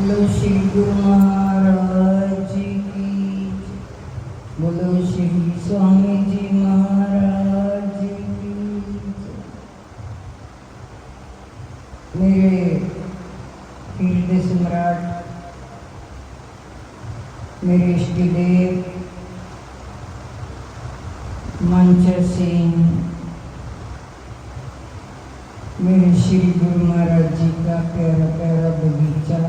बोलो श्री गुरु महाराज जी की, बोलो श्री स्वामी जी महाराज जी की। मेरे हृदय सम्राट, मेरे इष्टदेव मंचर सिंह, मेरे श्री गुरु महाराज जी का प्यारा प्यारा बगीचा,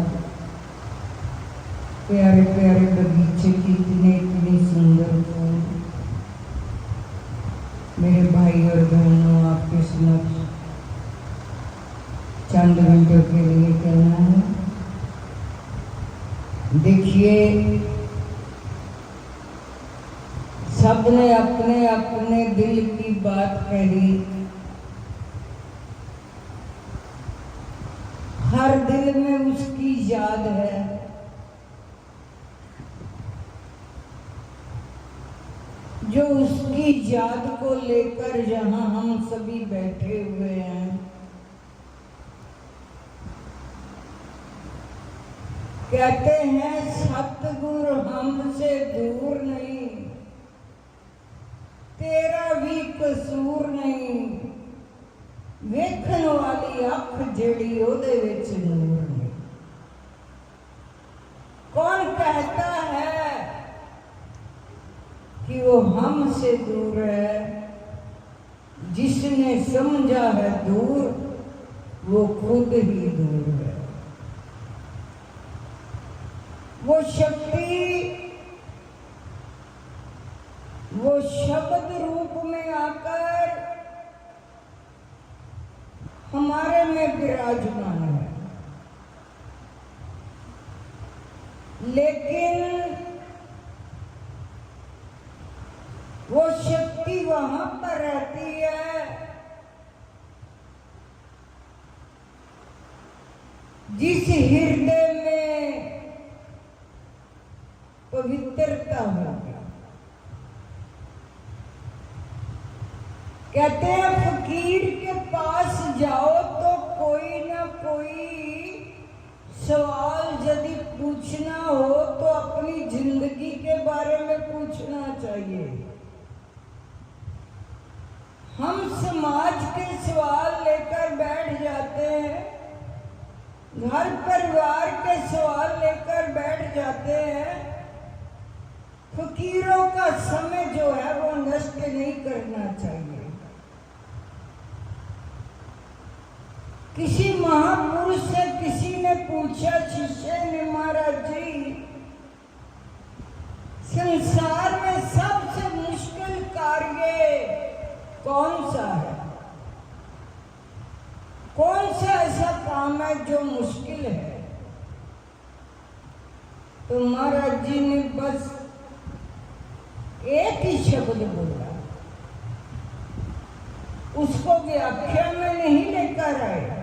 प्यारे प्यारे बगीचे की इतने सुंदर फूल, मेरे भाई और बहनों, आपके समक्ष चंद मिनटों के लिए कहना है। देखिए, सबने अपने अपने दिल की बात कही। हर दिल में उसकी याद है। जो उसकी याद को लेकर यहाँ हम सभी बैठे हुए हैं। कहते हैं सतगुरु हमसे दूर नहीं, तेरा भी कसूर नहीं, वेखन वाली अख जेड़ी ओदे विच नूर नहीं। कौन कहता है कि वो हमसे दूर है? जिसने समझा है दूर, वो खुद ही दूर है। वो शक्ति, वो शब्द रूप में आकर हमारे में विराजमान है, लेकिन वो शक्ति वहां पर रहती है जिस हृदय में पवित्रता होगी। कहते हैं फकीर के पास जाओ तो कोई ना कोई सवाल यदि पूछना हो तो अपनी जिंदगी के बारे में पूछना चाहिए। हम समाज के सवाल लेकर बैठ जाते हैं, घर परिवार के सवाल लेकर बैठ जाते हैं। फकीरों का समय जो है वो नष्ट नहीं करना चाहिए। किसी महापुरुष से किसी ने पूछा, शिष्य ने, महाराज जी, संसार में सबसे मुश्किल कार्य कौन सा है? कौन सा ऐसा काम है जो मुश्किल है? तो महाराज जी ने बस एक ही शब्द बोला, उसको व्याख्या में नहीं लेकर आए।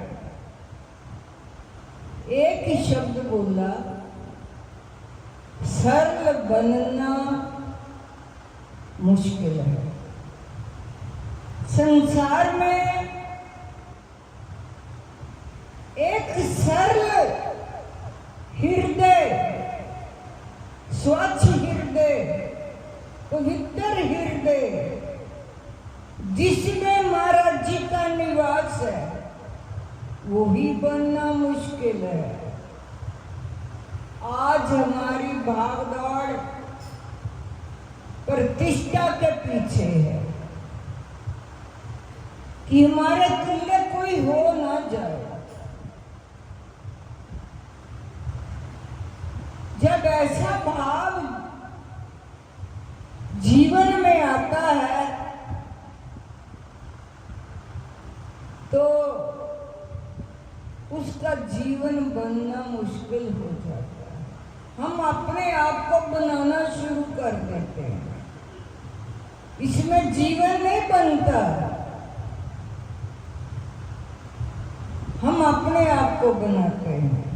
एक ही शब्द बोला, सरल बनना मुश्किल है। संसार में एक सरल हृदय, स्वच्छ हृदय, पवित्र हृदय, जिसमें महाराज जी का निवास है, वो ही बनना मुश्किल है। आज हमारी भागदौड़ प्रतिष्ठा के पीछे है कि हमारे तुल्य कोई हो ना जाए। जब ऐसा भाव जीवन में आता है तो उसका जीवन बनना मुश्किल हो जाता है। हम अपने आप को बनाना शुरू कर देते हैं, इसमें जीवन नहीं बनता। हम अपने आप को बनाते हैं।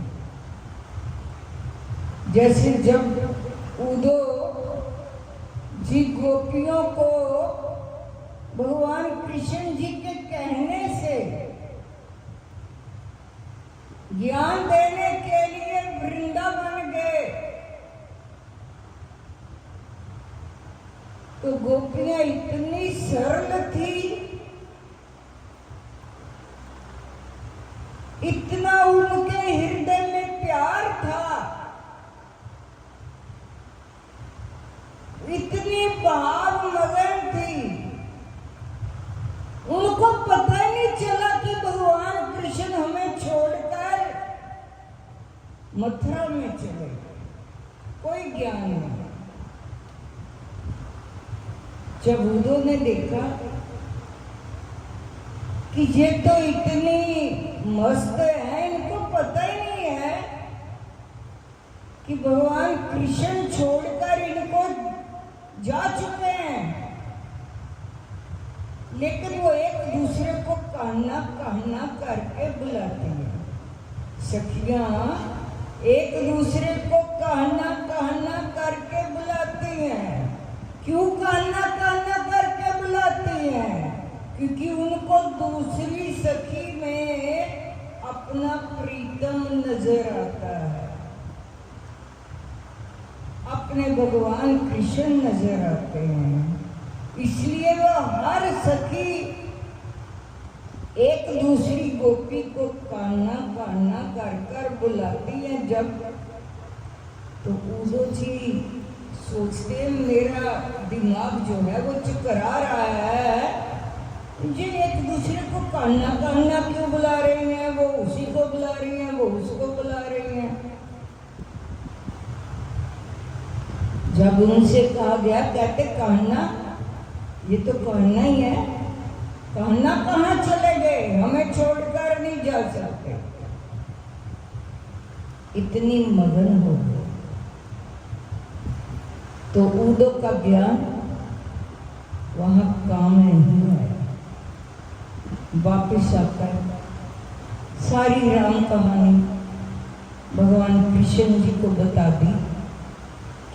जैसे जब उदो जी गोपियों को भगवान कृष्ण जी के कहने से ज्ञान देने के लिए वृंदावन तो गोपियां इतनी सरल थी, इतना उनके हृदय में प्यार था, इतनी भाव मगन थी, उनको पता ही नहीं चला कि भगवान कृष्ण हमें छोड़कर मथुरा में चले गए। कोई ज्ञान नहीं। जब उन्होंने देखा कि ये तो इतनी मस्त है, इनको पता ही नहीं है कि भगवान कृष्ण छोड़कर इनको जा चुके हैं, लेकिन वो एक दूसरे को कहना कहना करके बुलाते हैं। सखियां एक दूसरे को कहना कहना करके बुलाती हैं। क्यों कहना कहना करके बुलाती हैं? क्योंकि उनको दूसरी सखी में अपना प्रीतम नजर आता है, अपने भगवान कृष्ण नजर आते हैं। इसलिए वो हर सखी एक दूसरी गोपी को कान्हा कान्हा कर कर बुलाती है। जब तो उदो जी सोचते हैं मेरा दिमाग जो है वो चकरा रहा है, मुझे एक दूसरे को कान्हा कान्हा क्यों बुला रही हैं? वो उसी को बुला रही हैं, वो उसको बुला रही हैं। जब उनसे कहा गया, कहते कान्हा, ये तो कान्हा ही है, कान्हा कहाँ चले गए? हमें छोड़कर नहीं जा सकते। इतनी मगन हो गए। तो उदो का ज्ञान वहां काम नहीं है। वापिस आकर सारी राम कहानी भगवान कृष्ण जी को बता दी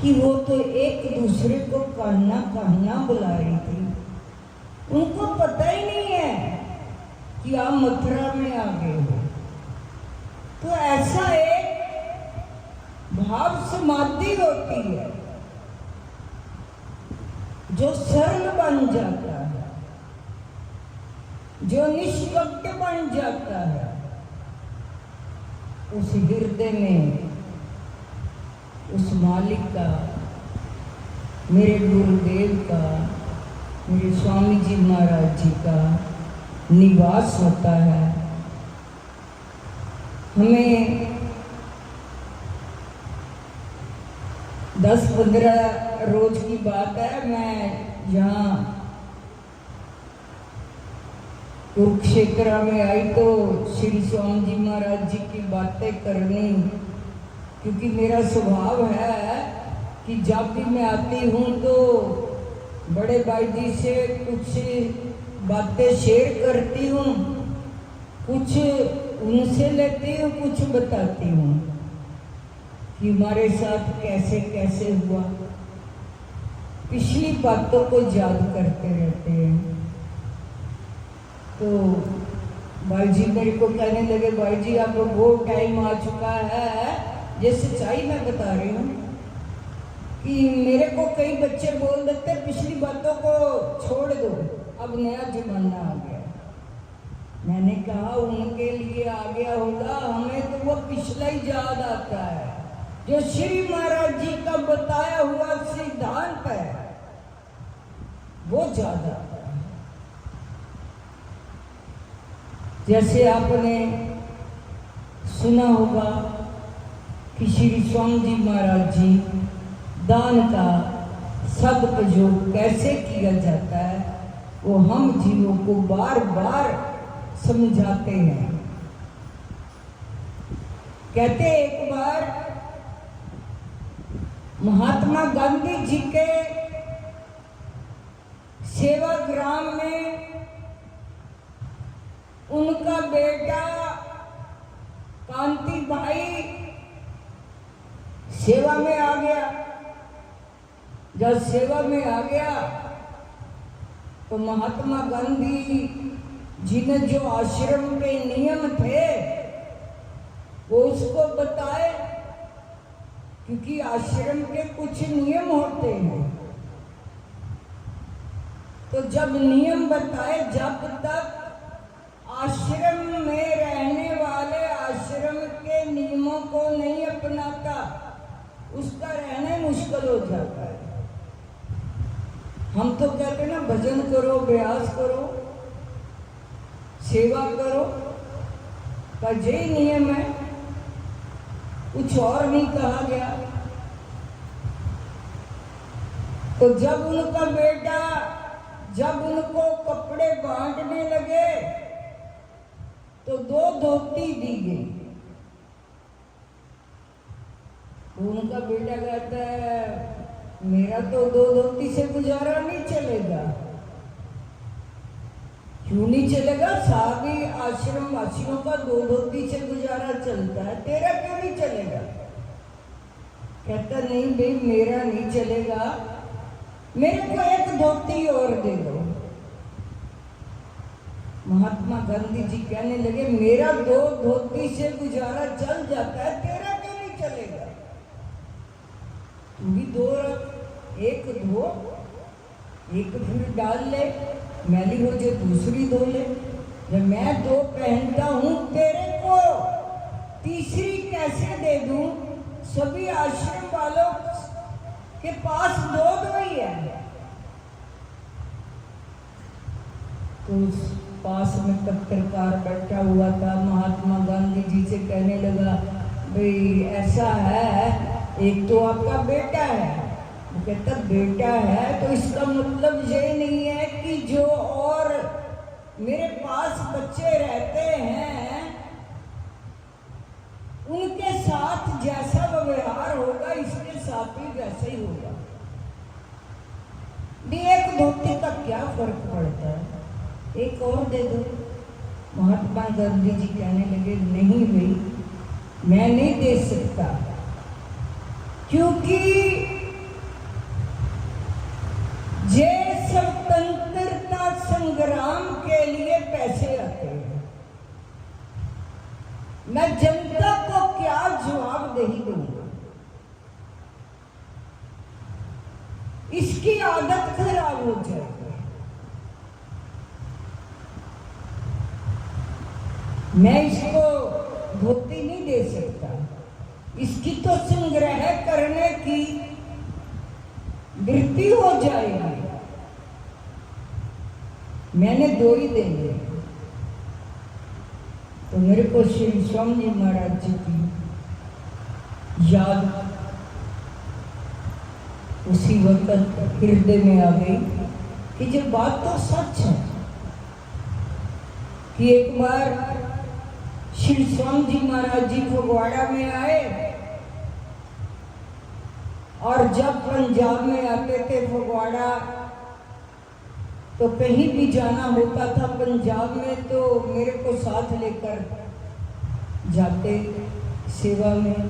कि वो तो एक दूसरे को कान्हा कान्हा बुला रही थी। उनको पता ही नहीं है कि आप मथुरा में आ गए हो। तो ऐसा एक भाव समाधि होती है जो सरल बन जाता है, जो निष्कपट बन जाता है। उस हृदय में उस मालिक का, मेरे गुरुदेव का, मेरे स्वामी जी महाराज जी का निवास होता है। हमें 10-15 रोज की बात है, मैं यहाँ कुरुक्षेत्र में आई तो श्री स्वामी जी महाराज जी की बातें करनी, क्योंकि मेरा स्वभाव है कि जब भी मैं आती हूँ तो बड़े भाई जी से कुछ बातें शेयर करती हूँ, कुछ उनसे लेती हूँ, कुछ बताती हूँ कि हमारे साथ कैसे कैसे हुआ। पिछली बातों को याद करते रहते हैं। तो भाई जी मेरे को कहने लगे, भाई जी अब वो टाइम आ चुका है, ये सच्चाई मैं बता रही हूँ, कि मेरे को कई बच्चे बोल देते पिछली बातों को छोड़ दो, अब नया जमाना आ गया। मैंने कहा उनके लिए आ गया होगा, हमें तो वो पिछला ही याद आता है, जो श्री महाराज जी का बताया हुआ सिद्धांत है वो ज्यादा आता है। जैसे आपने सुना होगा कि श्री स्वामी जी महाराज जी दान का सदुपयोग कैसे किया जाता है, वो हम जीवों को बार बार समझाते हैं। कहते एक बार महात्मा गांधी जी के सेवाग्राम में उनका बेटा कांति भाई सेवा में आ गया। जब सेवा में आ गया तो महात्मा गांधी जी ने जो आश्रम के नियम थे वो उसको बताए, क्योंकि आश्रम के कुछ नियम होते हैं। तो जब नियम बताए, जब तक आश्रम में रहने वाले आश्रम के नियमों को नहीं अपनाता, उसका रहना मुश्किल हो जाता है। हम तो कहते हैं ना, भजन करो, अभ्यास करो, सेवा करो, का यही नियम है, कुछ और नहीं कहा गया। तो जब उनका बेटा, जब उनको कपड़े बांटने लगे तो 2 धोती दी गई। उनका बेटा कहता है, मेरा तो 2 धोती से गुजारा नहीं चलेगा। क्यों नहीं चलेगा? सारी आश्रम वासियों का 2 धोती से गुजारा चलता है, तेरा क्यों नहीं चलेगा? कहता नहीं भाई, मेरा नहीं चलेगा, मेरे को 1 धोती और दे दो। महात्मा गांधी जी कहने लगे, मेरा 2 धोती से गुजारा चल जाता है, तेरा क्यों नहीं चलेगा? तू भी 2 रख, 1 धो, 1 फिर डाल ले, मैली हो जो दूसरी धो ले। जब मैं 2 पहनता हूं, तेरे को तीसरी कैसे दे दूं? सभी आश्रम वालों के पास 2 ही है। तो उस पास में पत्रकार बैठा हुआ था, महात्मा गांधी जी से कहने लगा, भाई ऐसा है, एक तो आपका बेटा है। वो कहता, बेटा है तो इसका मतलब ये नहीं है कि जो और मेरे पास बच्चे रहते हैं उनके साथ जैसा व्यवहार होगा, इसके साथ भी वैसा ही होगा। भी 1 धोती का क्या फर्क पड़ता है, 1 और दे दो। महात्मा गांधी जी कहने लगे, नहीं भाई, मैं नहीं दे सकता, क्योंकि ये स्वतंत्रता संग्राम के लिए पैसे आते हैं। मैं जनता को क्या जवाबदेही दूंगा? इसकी आदत खराब हो जाएगी। मैं इसको धोती नहीं दे सकता, इसकी तो संग्रह करने की वृत्ति हो जाएगी। मैंने 2 ही देंगे। तो मेरे को श्री स्वामी जी महाराज जी की याद उसी वक्त हृदय में आ गई कि ये बात तो सच है कि एक बार श्री स्वामी जी महाराज जी फगवाड़ा में आए, और जब पंजाब में आते थे फगवाड़ा, तो कहीं भी जाना होता था पंजाब में तो मेरे को साथ लेकर जाते सेवा में।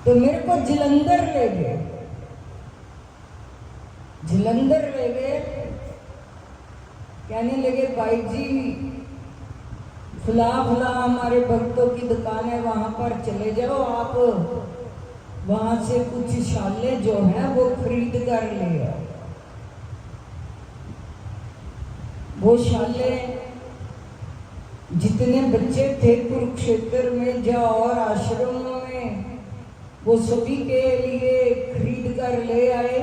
तो मेरे को जलंधर ले गए, जलंधर ले गए, कहने लगे, भाई जी फुला फुला हमारे भक्तों की दुकान है, वहां पर चले जाओ, आप वहां से कुछ शाले जो है वो खरीद कर ले आओ। वो शाले जितने बच्चे थे कुरुक्षेत्र में या और आश्रमों में, वो सभी के लिए खरीद कर ले आए।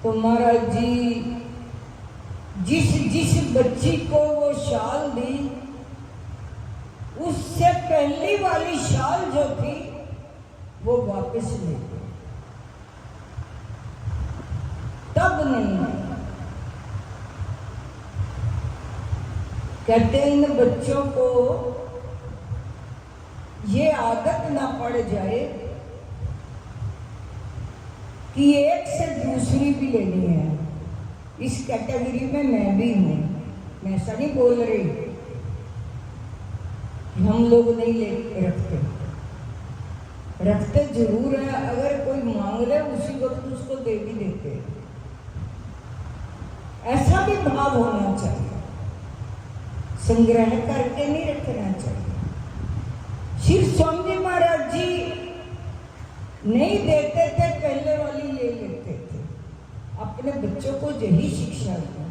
तो महाराज जी जिस जिस बच्ची को वो शाल दी, उससे पहली वाली शाल जो थी वो वापस ले गए, तब नहीं। कहते इन बच्चों को ये आदत ना पड़ जाए कि एक से दूसरी भी लेनी है। इस कैटेगरी में मैं भी हूं, मैं ऐसा नहीं बोल रही कि हम लोग नहीं ले रखते, रखते जरूर है। अगर कोई मांग ले उसी वक्त उसको दे भी देते, ऐसा भी भाव होना चाहिए, संग्रह करके नहीं रखना चाहिए। श्री स्वामी जी महाराज जी नहीं देते थे, पहले वाली ले लेते थे। अपने बच्चों को यही शिक्षा दी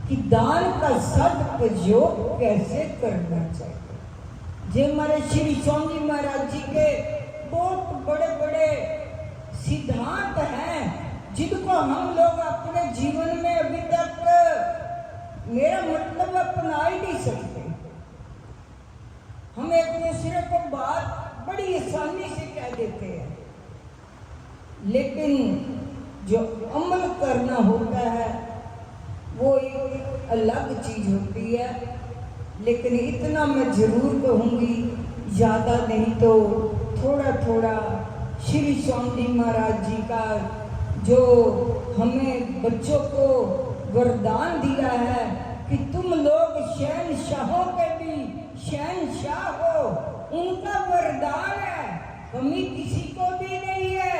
कि दान का सदुपयोग कैसे करना चाहिए। जे हमारे श्री स्वामी महाराज जी के बहुत बड़े बड़े सिद्धांत हैं जिनको हम लोग अपने जीवन में अभी तक मेरा मतलब अपना ही नहीं सकते। हम एक दूसरे को बात बड़ी आसानी से कह देते हैं, लेकिन जो अमल करना होता है वो एक अलग चीज होती है। लेकिन इतना मैं जरूर कहूँगी, ज़्यादा नहीं तो थोड़ा थोड़ा श्री स्वामी महाराज जी का जो हमें बच्चों को वरदान दिया है कि तुम लोग शहंशाहों के भी शहंशाह हो, उनका वरदान है। कमी किसी को भी नहीं है,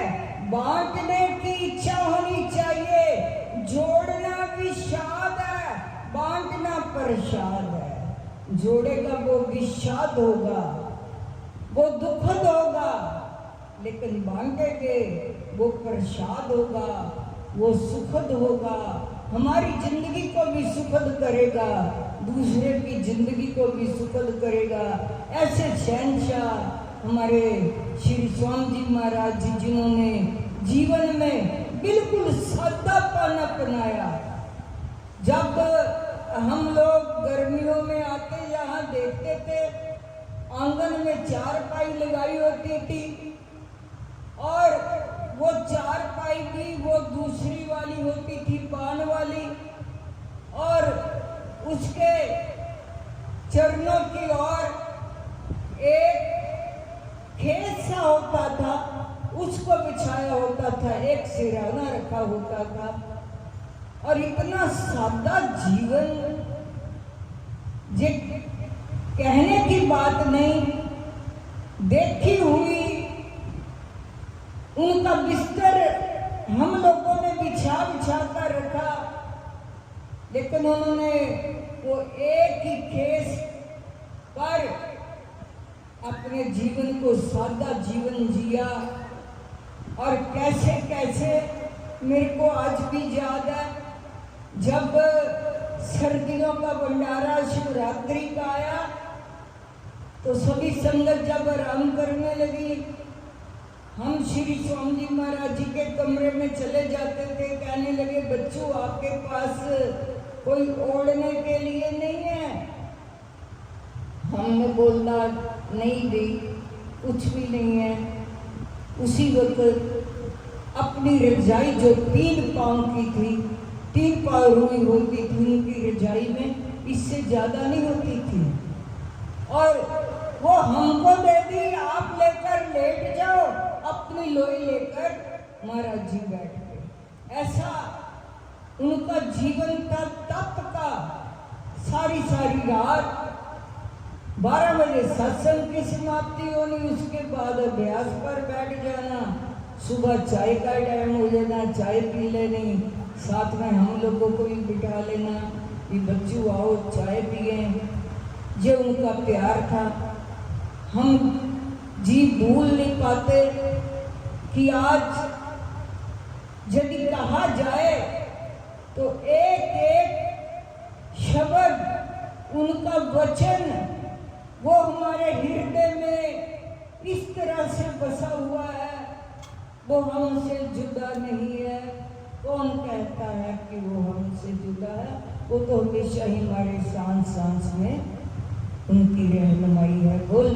बांटने की इच्छा होनी चाहिए। जोड़ना विषाद है, बांटना प्रसाद है। जोड़ेगा वो विषाद होगा, वो दुखद होगा, लेकिन बांटेंगे वो प्रसाद होगा, वो सुखद होगा। हमारी जिंदगी को भी सुखद करेगा, दूसरे की जिंदगी को भी सुखद करेगा। ऐसे शहंशाह हमारे श्री स्वामी जी महाराज जी, जिन्होंने जीवन में बिल्कुल सादापन अपनाया। जब हम लोग गर्मियों में आते यहाँ देखते थे, आंगन में चारपाई लगाई होती थी और वो चारपाई भी वो दूसरी वाली होती थी, पान वाली, और उसके चरणों की ओर एक खेत सा होता था, उसको बिछाया होता था, एक सिरहाना रखा होता था। और इतना सादा जीवन, ये कहने की बात नहीं, देखी हुई उनका बिस्तर हम लोगों ने बिछा कर रखा, लेकिन उन्होंने वो एक ही खेस पर अपने जीवन को सादा जीवन जिया। और कैसे कैसे मेरे को आज भी याद है, जब सर्दियों का भंडारा शिवरात्रि का आया तो सभी संगत जब आराम करने लगी, हम श्री स्वामी जी महाराज जी के कमरे में चले जाते थे। कहने लगे, बच्चों आपके पास कोई ओढ़ने के लिए नहीं है? हमने बोला, नहीं दी, कुछ भी नहीं है। उसी वक्त अपनी रजाई जो 3 पाँव की थी, 3 पाँव रुई होती थी उनकी रजाई में, इससे ज्यादा नहीं होती थी, और वो हमको दे दी, आप लेकर लेट जाओ। अपनी लोई लेकर महाराज जी बैठ गए। ऐसा उनका जीवन का तप का सारी रात 12 बजे सत्संग की समाप्ति होनी, उसके बाद अभ्यास पर बैठ जाना। सुबह चाय का टाइम हो जाना, चाय पी लेनी, साथ में हम लोगों को भी बिठा लेना कि बच्चों आओ चाय पिए। ये उनका प्यार था। हम जी भूल नहीं पाते कि आज यदि कहा जाए तो एक एक शब्द, उनका वचन, वो हमारे हृदय में इस तरह से बसा हुआ है, वो हमसे जुदा नहीं है। कौन कहता है कि वो हमसे जुदा है? वो तो हमेशा ही हमारे सांस सांस में उनकी रहनुमाई है। बोल